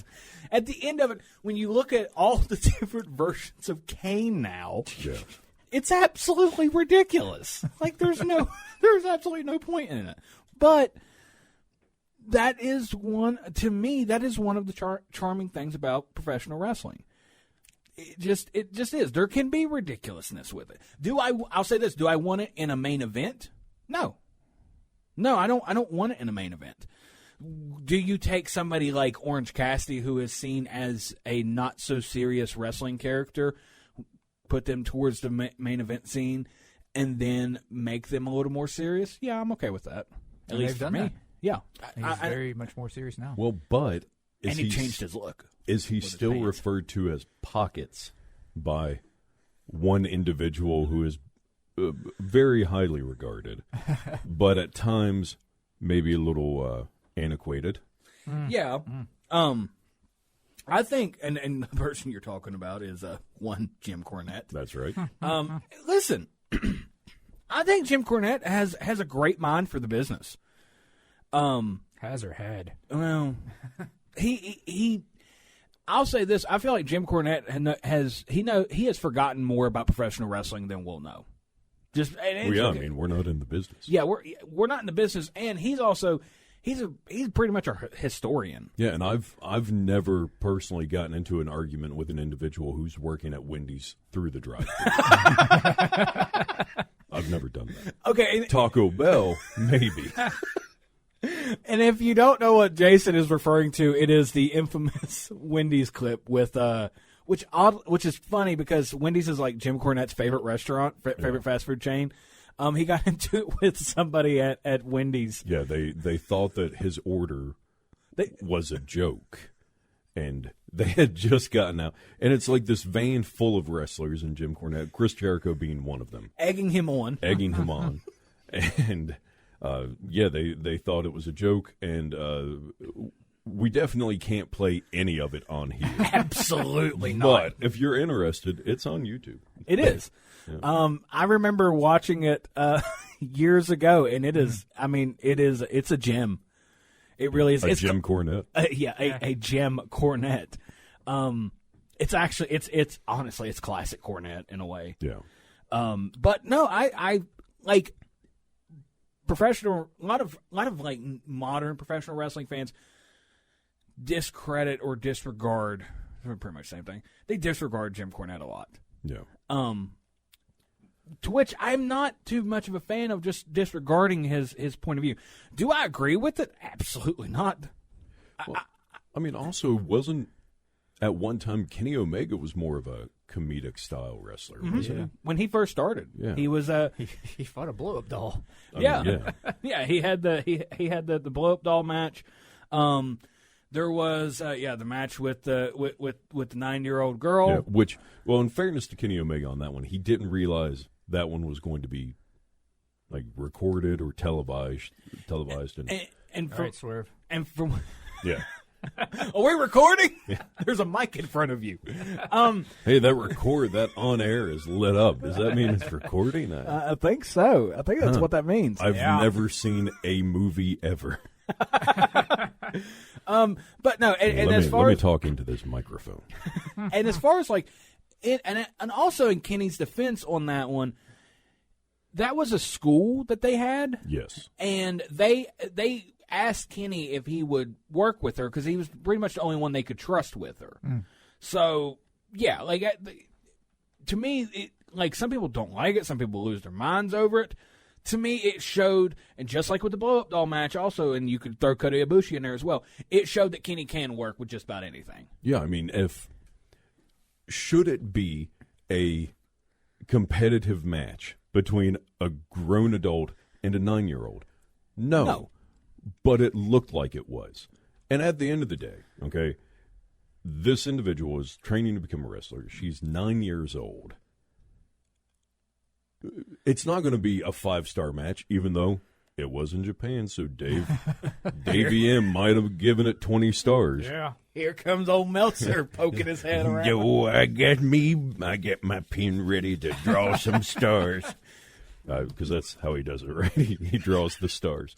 D: At the end of it, when you look at all the different versions of Kane now, it's absolutely ridiculous. Like there's absolutely no point in it. But that is one of the charming things about professional wrestling. It just is. There can be ridiculousness with it. I'll say this, do I want it in a main event? No, I don't want it in a main event. Do you take somebody like Orange Cassidy, who is seen as a not so serious wrestling character, put them towards the main event scene, and then make them a little more serious? Yeah, I'm okay with that. At least for me.
F: That.
D: Yeah.
F: He's very much more serious now.
E: Well, but
D: he changed his look.
E: Is he still referred to as Pockets by one individual who is very highly regarded, but at times maybe a little antiquated?
D: Yeah. I think, and the person you're talking about is one Jim Cornette.
E: That's right.
D: Listen, I think Jim Cornette has a great mind for the business.
F: Has or had?
D: Well, he I'll say this: I feel like Jim Cornette has forgotten more about professional wrestling than we'll know. Just
E: I mean, we're not in the business.
D: Yeah, we're not in the business, and he's pretty much a historian.
E: Yeah, and I've never personally gotten into an argument with an individual who's working at Wendy's through the drive-thru. I've never done that.
D: Okay,
E: Taco Bell, maybe.
D: And if you don't know what Jason is referring to, it is the infamous Wendy's clip with which is funny because Wendy's is like Jim Cornette's favorite restaurant, favorite fast food chain. He got into it with somebody at Wendy's.
E: Yeah, they thought that his order was a joke, and they had just gotten out. And it's like this van full of wrestlers, and Jim Cornette, Chris Jericho being one of them.
D: Egging him on.
E: And, they thought it was a joke, and we definitely can't play any of it on here.
D: Absolutely not.
E: But if you're interested, it's on YouTube.
D: It is. Yeah. I remember watching it years ago, and it is. I mean, it's a gem. It really is.
E: It's Jim Cornette.
D: A Jim Cornette. It's actually it's honestly it's classic Cornette in a way.
E: Yeah.
D: But no, I like professional. A lot of like modern professional wrestling fans discredit or disregard. Pretty much the same thing. They disregard Jim Cornette a lot.
E: Yeah.
D: To which I'm not too much of a fan of, just disregarding his point of view. Do I agree with it? Absolutely not.
E: Well, I mean, also, wasn't at one time Kenny Omega was more of a comedic style wrestler, wasn't he?
D: When he first started, he was
F: he fought a blow up doll.
D: Yeah. He had the blow up doll match. There was the match with the 9-year-old girl.
E: Yeah, which, well, in fairness to Kenny Omega on that one, he didn't realize that one was going to be like recorded or televised,
D: and
F: All right, Swerve.
D: And from
E: yeah.
D: Are we recording? Yeah. There's a mic in front of you.
E: Hey, that on air is lit up. Does that mean it's recording?
D: I think so. I think that's what that means.
E: I've never seen a movie ever.
D: But no, and
E: let me talk into this microphone.
D: And as far as like it, and also in Kenny's defense on that one, that was a school that they had.
E: Yes, and
D: they asked Kenny if he would work with her because he was pretty much the only one they could trust with her. So yeah, like to me, like some people don't like it, some people lose their minds over it. To me, it showed, and just like with the blow-up doll match also, and you could throw Kota Ibushi in there as well, it showed that Kenny can work with just about anything.
E: Yeah, I mean, should it be a competitive match between a grown adult and a 9-year-old? No. But it looked like it was. And at the end of the day, okay, this individual is training to become a wrestler. She's 9 years old. It's not going to be a 5-star match, even though it was in Japan, so Dave EM might have given it 20 stars.
D: Yeah. Here comes old Meltzer poking his head around.
E: Yo, I get my pen ready to draw some stars. Because that's how he does it, right? He draws the stars.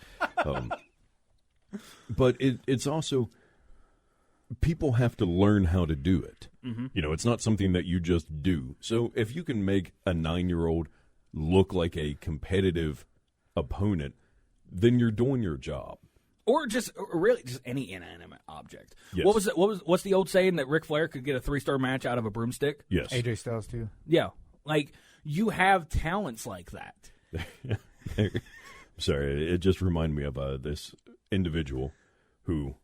E: But it's also, people have to learn how to do it. Mm-hmm. You know, it's not something that you just do. So if you can make a 9-year-old look like a competitive opponent, then you're doing your job.
D: Or really just any inanimate object.
E: Yes.
D: What's the old saying that Ric Flair could get a 3-star match out of a broomstick?
E: Yes.
F: AJ Styles too.
D: Yeah. Like, you have talents like that.
E: Sorry, it just reminded me of this individual who,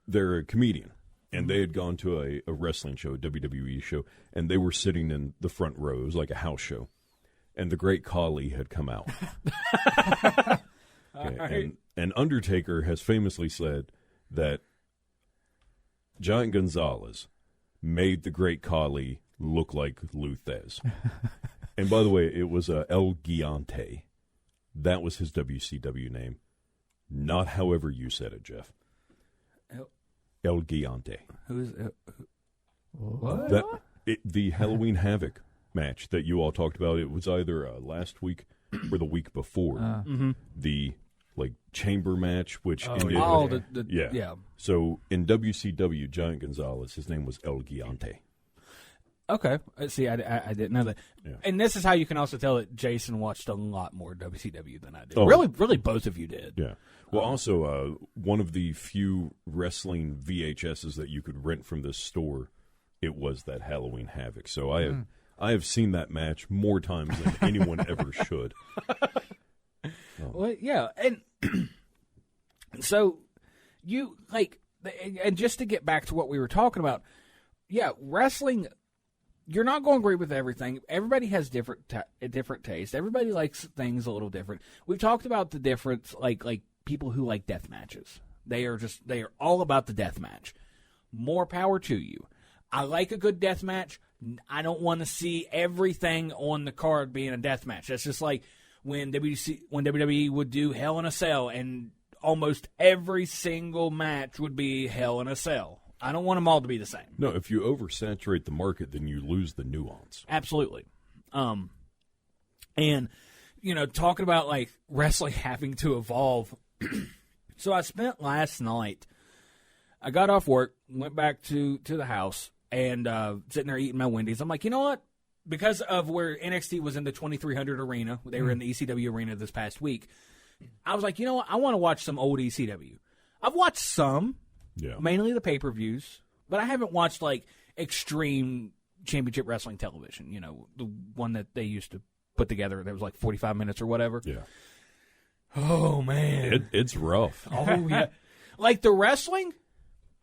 E: they're a comedian, and they had gone to a wrestling show, a WWE show, and they were sitting in the front rows like a house show. And the Great Khali had come out. Okay,
D: right.
E: And Undertaker has famously said that Giant Gonzalez made the Great Khali look like Lou Thez. And by the way, it was El Gigante. That was his WCW name. Not however you said it, Jeff. El Gigante.
D: Who's
F: what?
E: The Halloween Havoc match that you all talked about, it was either last week or the week before.
D: Mm-hmm.
E: The like chamber match, which ended.
D: Yeah.
E: So in WCW, Giant Gonzalez, his name was El Gigante.
D: Okay. See, I didn't know that.
E: Yeah.
D: And this is how you can also tell that Jason watched a lot more WCW than I did.
E: Oh.
D: Really, both of you did.
E: Yeah. Well, also, one of the few wrestling VHSs that you could rent from this store, it was that Halloween Havoc. So I have seen that match more times than anyone ever should.
D: Well, yeah, and so you and just to get back to what we were talking about, yeah, wrestling. You're not going to agree with everything. Everybody has different taste. Everybody likes things a little different. We've talked about the difference, like people who like death matches. They are all about the death match. More power to you. I like a good death match. I don't want to see everything on the card being a death match. That's just like when WWE would do Hell in a Cell, and almost every single match would be Hell in a Cell. I don't want them all to be the same.
E: No, if you oversaturate the market, then you lose the nuance.
D: Absolutely. And, talking about, like, wrestling having to evolve. So I spent last night, I got off work, went back to the house, and sitting there eating my Wendy's. I'm like, you know what? Because of where NXT was in the 2300 arena, they were in the ECW arena this past week, I was like, you know what? I want to watch some old ECW. I've watched some.
E: Yeah.
D: Mainly the pay-per-views, but I haven't watched, like, Extreme Championship Wrestling Television, the one that they used to put together that was like 45 minutes or whatever.
E: Yeah.
D: Oh, man.
E: It's rough.
D: Oh, yeah. Like, the wrestling,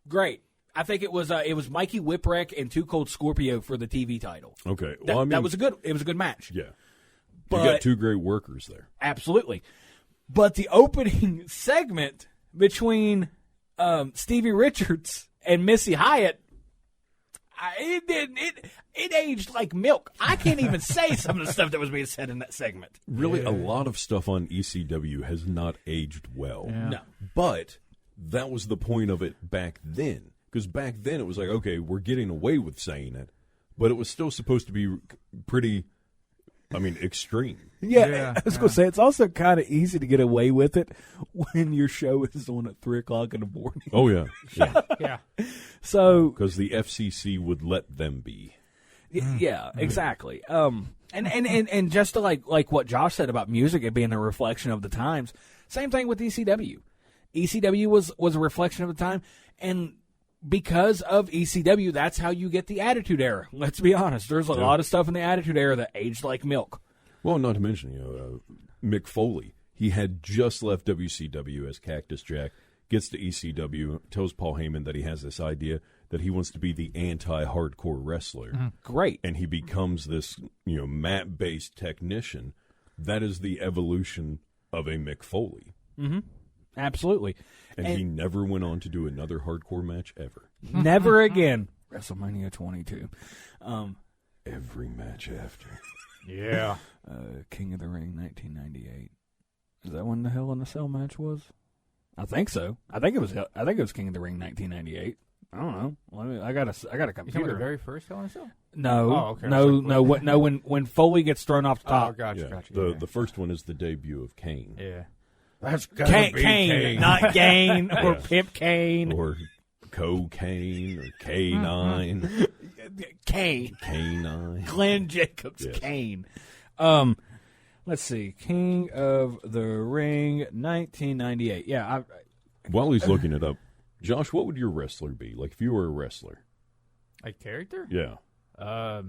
D: great. I think it was Mikey Whipwreck and Too Cold Scorpio for the TV title.
E: Okay.
D: Well, that was a good match.
E: Yeah.
D: But,
E: you got two great workers there.
D: Absolutely. But the opening segment between Stevie Richards and Missy Hyatt, it aged like milk. I can't even say some of the stuff that was being said in that segment.
E: Really, a lot of stuff on ECW has not aged well.
D: Yeah. No.
E: But that was the point of it back then. Because back then it was like, okay, we're getting away with saying it, but it was still supposed to be pretty, extreme.
D: Yeah, I was going to say, it's also kind of easy to get away with it when your show is on at 3 o'clock in the morning.
E: Oh, yeah.
F: Yeah.
D: So,
E: because the FCC would let them be.
D: Yeah, exactly. And just to like what Josh said about music and being a reflection of the times, same thing with ECW. ECW was a reflection of the time, and because of ECW, that's how you get the Attitude Era. Let's be honest. There's a lot of stuff in the Attitude Era that aged like milk.
E: Well, not to mention, Mick Foley. He had just left WCW as Cactus Jack, gets to ECW, tells Paul Heyman that he has this idea that he wants to be the anti-hardcore wrestler.
D: Mm-hmm. Great.
E: And he becomes this, mat-based technician. That is the evolution of a Mick Foley.
D: Mm-hmm. Absolutely.
E: And he never went on to do another hardcore match ever.
D: Never again. WrestleMania 22.
E: Every match after.
F: Yeah.
D: King of the Ring 1998. Is that when the Hell in a Cell match was? I think so. I think it was King of the Ring 1998. I don't know. I got a
F: You talking
D: computer.
F: about the very first Hell in a Cell?
D: No.
F: Oh, okay.
D: No. When Foley gets thrown off the top.
F: Oh, gotcha.
E: The first one is the debut of Kane.
F: Yeah.
G: That's gotta be Kane.
D: Not Gain or Pimp Kane.
E: Or Cocaine or K9.
D: Kane.
E: K9.
D: Glenn Jacobs
E: Yes.
D: Kane. Let's see. King of the Ring 1998. Yeah.
E: While he's looking it up, Josh, what would your wrestler be? Like if you were a wrestler?
F: A character?
E: Yeah.
F: I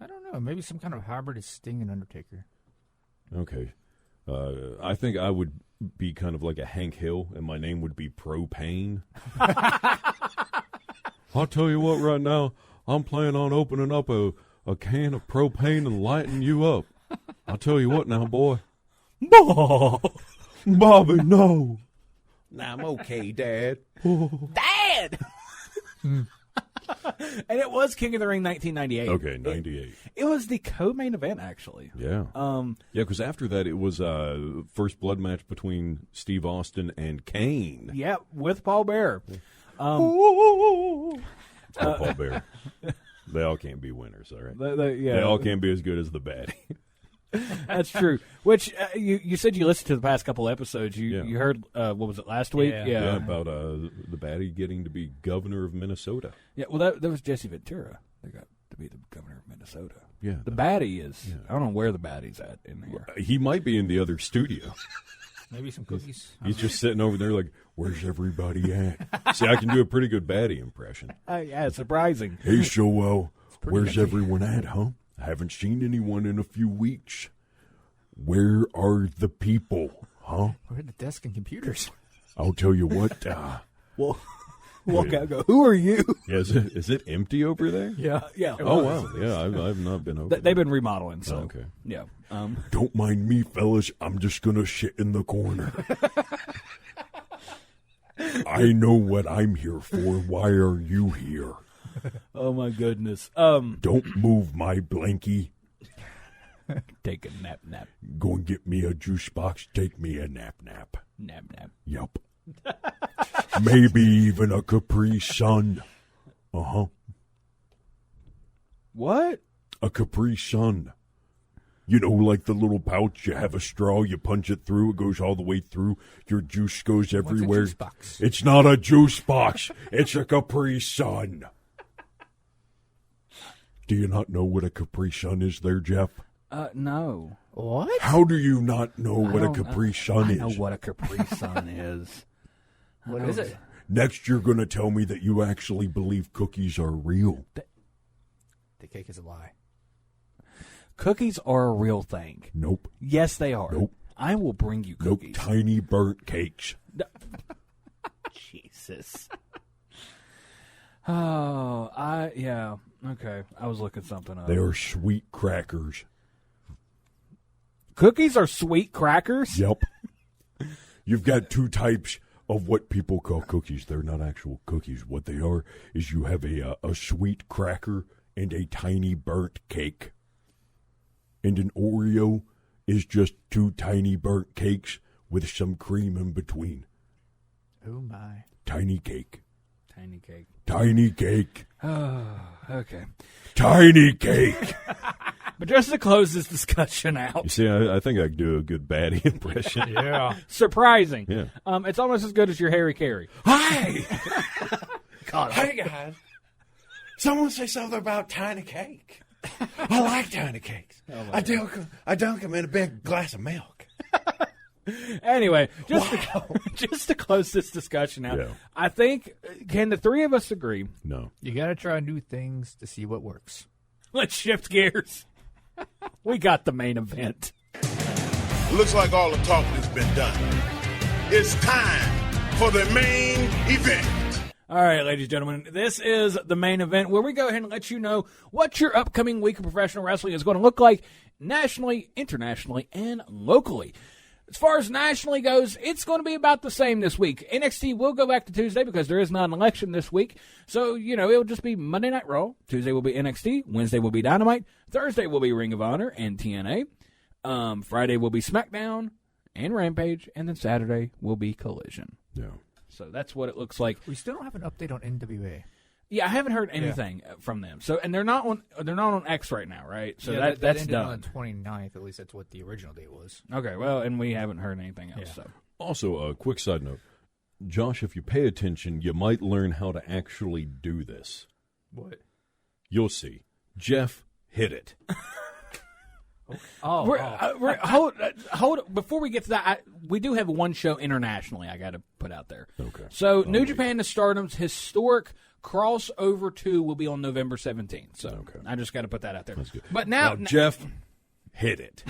F: don't know. Maybe some kind of hybrid of Sting and Undertaker.
E: Okay. I think I would be kind of like a Hank Hill, and my name would be Propane. I'll tell you what, right now, I'm planning on opening up a can of propane and lighting you up. I'll tell you what now, boy. Bobby, no.
G: Nah, I'm okay, Dad.
D: Dad! And it was King of the Ring 1998.
E: Okay, 98.
D: It was the co-main event, actually.
E: Yeah. Yeah, because after that, it was first blood match between Steve Austin and Kane.
D: Yeah, with Paul Bearer.
E: Paul Bearer. They all can't be winners, all right?
D: Yeah.
E: They all can't be as good as the baddie.
D: That's true. Which you said you listened to the past couple episodes. You heard what was it last week?
E: Yeah, about the baddie getting to be governor of Minnesota.
D: Yeah, well, that was Jesse Ventura. They got to be the governor of Minnesota.
E: Yeah,
D: the baddie is. Yeah. I don't know where the baddie's at in here.
E: He might be in the other studio.
F: Maybe some cookies.
E: He's just sitting over there like, where's everybody at? See, I can do a pretty good baddie impression.
D: Yeah, it's surprising.
E: Hey, Showell, where's everyone at, huh? I haven't seen anyone in a few weeks. Where are the people, huh?
F: We're at the desk and computers.
E: I'll tell you what.
D: Well, walk out and go, who are you?
E: Yeah, is it empty over there?
D: Yeah.
E: Oh, wow. Yeah, I've not been over there.
D: They've been remodeling, so.
E: Okay.
D: Yeah.
E: Don't mind me, fellas. I'm just going to shit in the corner. I know what I'm here for. Why are you here?
D: Oh, my goodness.
E: Don't move my blankie.
D: Take a nap.
E: Go and get me a juice box. Take me a nap.
D: Nap.
E: Yup. Maybe even a Capri Sun. Uh-huh.
D: What?
E: A Capri Sun. You know, like the little pouch, you have a straw, you punch it through, it goes all the way through, your juice goes everywhere.
F: What's a juice box?
E: It's not a juice box. It's a Capri Sun. Do you not know what a Capri Sun is there, Jeff?
D: No.
F: What?
E: How do you not know what a Capri Sun is?
D: I know what a Capri Sun is.
F: What is it?
E: Next, you're going to tell me that you actually believe cookies are real.
F: The cake is a lie.
D: Cookies are a real thing.
E: Nope.
D: Yes, they are.
E: Nope.
D: I will bring you cookies.
E: Nope. Tiny burnt cakes.
D: Jesus. Oh, yeah. Okay. I was looking something up.
E: They are sweet crackers.
D: Cookies are sweet crackers?
E: Yep. You've got two types of what people call cookies. They're not actual cookies. What they are is you have a sweet cracker and a tiny burnt cake. And an Oreo is just two tiny burnt cakes with some cream in between.
F: Oh, my.
E: Tiny cake.
D: Tiny cake.
E: Tiny cake.
D: Oh, okay.
E: Tiny cake.
D: But just to close this discussion out.
E: You see, I think I can do a good baddie impression.
F: Yeah.
D: Surprising.
E: Yeah.
D: It's almost as good as your Harry Carey.
G: Hi.
D: God,
G: Hey, guys. Someone say something about tiny cake. I like tiny cakes. I dunk them in a big glass of milk.
D: Anyway, just to close this discussion out, I think, can the three of us agree?
E: No.
F: You got to try new things to see what works.
D: Let's shift gears. We got the main event.
A: Looks like all the talking has been done. It's time for the main event.
D: All right, ladies and gentlemen, this is the main event where we go ahead and let you know what your upcoming week of professional wrestling is going to look like nationally, internationally, and locally. As far as nationally goes, it's going to be about the same this week. NXT will go back to Tuesday because there is not an election this week. So, it'll just be Monday Night Raw. Tuesday will be NXT. Wednesday will be Dynamite. Thursday will be Ring of Honor and TNA. Friday will be SmackDown and Rampage. And then Saturday will be Collision.
E: Yeah.
D: So that's what it looks like.
F: We still don't have an update on NWA.
D: Yeah, I haven't heard anything from them. So, and they're not on X right now, right? So that's
F: ended
D: done.
F: on the 29th. At least that's what the original date was.
D: Okay, well, and we haven't heard anything else.
F: Yeah.
D: So,
E: Also, a quick side note. Josh, if you pay attention, you might learn how to actually do this.
F: What?
E: You'll see. Jeff, hit it.
D: Hold. Before we get to that, we do have one show internationally I got to put out there.
E: Okay.
D: So, New Japan to Stardom's historic Crossover 2 will be on November 17th. So, I just got to put that out there.
E: That's good.
D: But now
E: Jeff, hit it.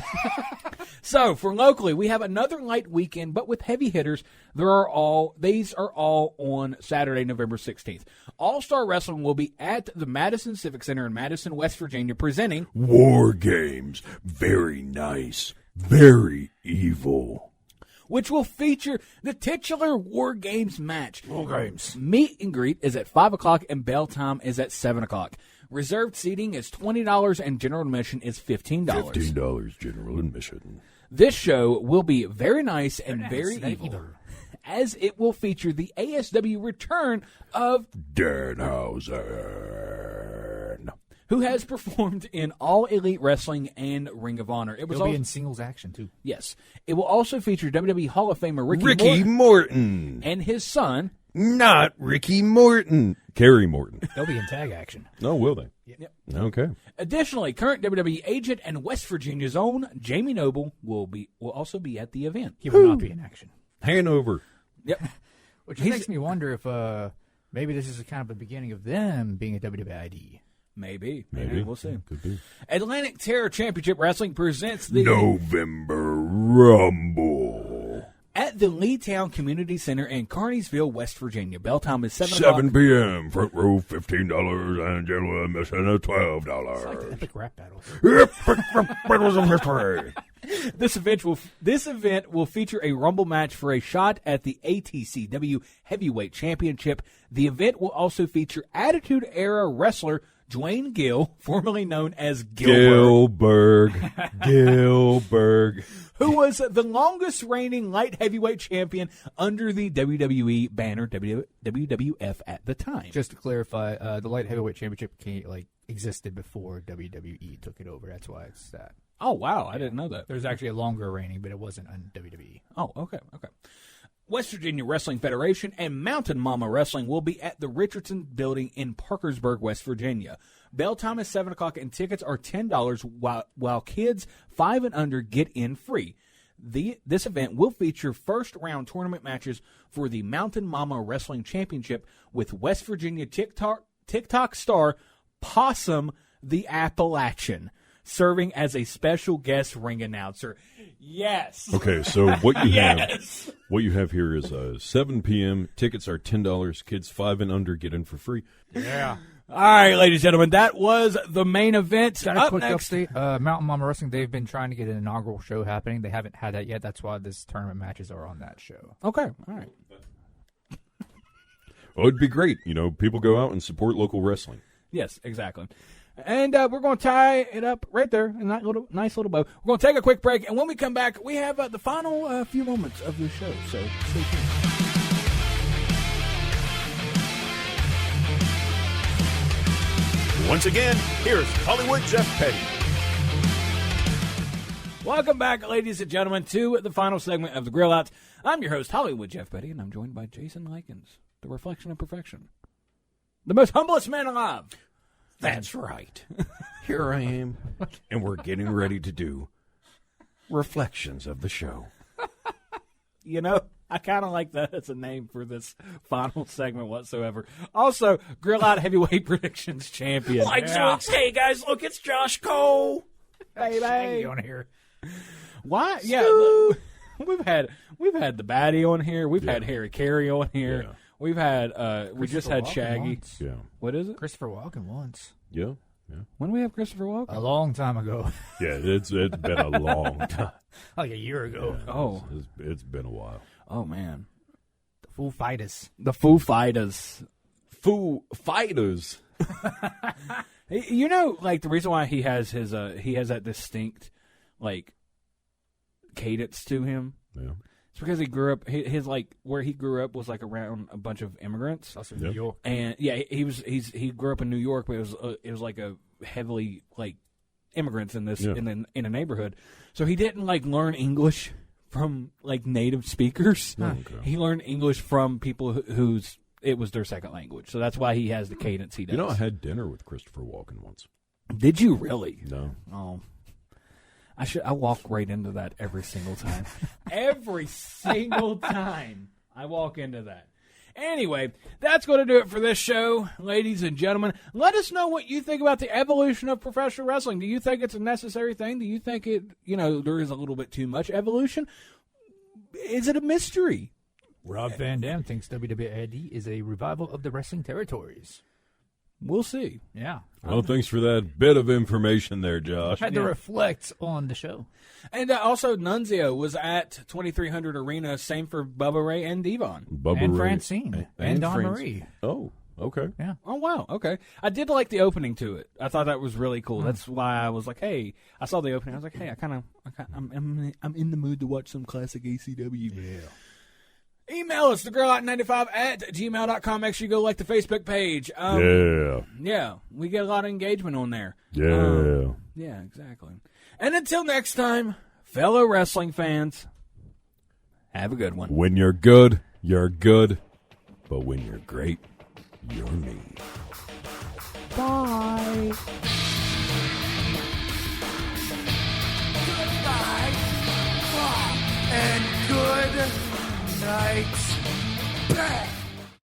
D: So, for locally, we have another light weekend, but with heavy hitters. These are all on Saturday, November 16th. All-Star Wrestling will be at the Madison Civic Center in Madison, West Virginia, presenting
E: War Games. Very nice. Very evil.
D: Which will feature the titular War Games match.
G: War Games.
D: Meet and greet is at 5 o'clock and bell time is at 7 o'clock. Reserved seating is $20 and general admission is $15.
E: $15 general admission.
D: This show will be very nice and very evil, as it will feature the ASW return of
E: Danhausen,
D: who has performed in All Elite Wrestling and Ring of Honor. It was
F: He'll be
D: also,
F: in singles action, too.
D: yes. It will also feature WWE Hall of Famer
E: Ricky Morton.
D: and his son.
E: Not Ricky Morton. Kerry Morton.
F: They'll be in tag action.
E: No, will they?
D: Yep.
E: Okay.
D: Additionally, current WWE agent and West Virginia's own Jamie Noble will also be at the event.
F: He will not be in action.
E: Hanover.
D: Yep.
F: Which makes me wonder if maybe this is kind of the beginning of them being a WWE ID.
D: Maybe. We'll see.
E: Could be.
D: Atlantic Terror Championship Wrestling presents the
E: November Rumble.
D: at the Leetown Community Center in Carneysville, West Virginia. Bell time is 7 o'clock.
E: 7 p.m. Front row $15 and general admission of $12.
F: It's like the epic rap battles.
E: Epic battles of history.
D: This event will feature a Rumble match for a shot at the ATCW Heavyweight Championship. The event will also feature Attitude Era wrestler Dwayne Gill, formerly known as Gilbert,
E: Gilbert.
D: who was the longest reigning light heavyweight champion under the WWE banner WWF at the time.
F: Just to clarify, the light heavyweight championship existed before WWE took it over. That's why it's that.
D: Oh, wow. I didn't know that.
F: There's actually a longer reigning, but it wasn't on WWE.
D: Oh, okay. West Virginia Wrestling Federation and Mountain Mama Wrestling will be at the Richardson Building in Parkersburg, West Virginia. Bell time is 7 o'clock, and tickets are $10 while kids 5 and under get in free. This event will feature first-round tournament matches for the Mountain Mama Wrestling Championship with West Virginia TikTok star Possum the Appalachian serving as a special guest ring announcer. Yes.
E: Okay, so what you have here is 7 p.m. Tickets are $10. Kids 5 and under get in for free.
D: Yeah. All right, ladies and gentlemen, that was the main event.
F: Got a
D: Up
F: quick
D: next,
F: update. Mountain Mama Wrestling, they've been trying to get an inaugural show happening. They haven't had that yet. That's why this tournament matches are on that show.
D: Okay, all right.
E: Well, it'd be great. People go out and support local wrestling.
D: Yes, exactly. And we're going to tie it up right there in that nice little bow. We're going to take a quick break, and when we come back, we have the final few moments of the show. So stay tuned.
C: Once again, here's Hollywood Jeff Petty.
D: Welcome back, ladies and gentlemen, to the final segment of the Grill Out. I'm your host, Hollywood Jeff Petty, and I'm joined by Jason Lykens, the reflection of perfection, the most humblest man alive.
G: That's right. Here I am, and we're getting ready to do reflections of the show.
D: I kind of like that as a name for this final segment whatsoever. Also, Grill Out Heavyweight Predictions Champion.
G: Hey guys, look, it's Josh Cole.
D: Baby.
F: on here.
D: Why? Yeah, we've had the baddie on here. We've had Harry Carey on here.
E: Yeah.
D: We've had we just had
F: Walken
D: Shaggy.
F: once.
E: Yeah.
D: What is it?
F: Christopher Walken once.
E: Yeah.
D: When do we have Christopher Walken?
F: A long time ago.
E: Yeah, it's been a long time.
F: Like a year ago.
E: Yeah,
D: Oh.
E: It's been a while.
D: Oh man,
F: The Foo Fighters.
D: the Foo Fighters.
E: Foo Fighters.
D: The reason why he has that distinct cadence to him.
E: Yeah.
D: It's because he grew up. His where he grew up was around a bunch of immigrants.
F: Also New York.
D: And yeah, he grew up in New York, but it was a heavily immigrants in this in a neighborhood. So he didn't learn English from native speakers.
E: Okay.
D: He learned English from people whose it was their second language. So that's why he has the cadence he does.
E: I had dinner with Christopher Walken once.
D: Did you really?
E: No.
D: Oh. I walk right into that every single time. Every single time I walk into that. Anyway, that's going to do it for this show, ladies and gentlemen. Let us know what you think about the evolution of professional wrestling. Do you think it's a necessary thing? Do you think there is a little bit too much evolution? Is it a mystery?
F: Rob Van Dam thinks WWE ID is a revival of the wrestling territories.
D: We'll see.
F: Yeah.
E: Well, thanks for that bit of information there, Josh.
F: Had to reflect on the show.
D: And also, Nunzio was at 2300 Arena. Same for Bubba Ray and Devon.
E: Bubba
F: And
E: Ray.
F: Francine. And Dawn Marie.
E: Oh, okay.
F: Yeah.
D: Oh, wow. Okay. I did like the opening to it. I thought that was really cool. That's why I was like, hey, I saw the opening. I was like, hey, I'm in the mood to watch some classic ACW.
F: Yeah.
D: Email us, thegirlout95@gmail.com. Make sure you go like the Facebook page. Yeah, we get a lot of engagement on there. Yeah, exactly. And until next time, fellow wrestling fans, have a good one.
E: When you're good, you're good. But when you're great, you're me.
D: Bye.
A: Goodbye. And good night. Bang.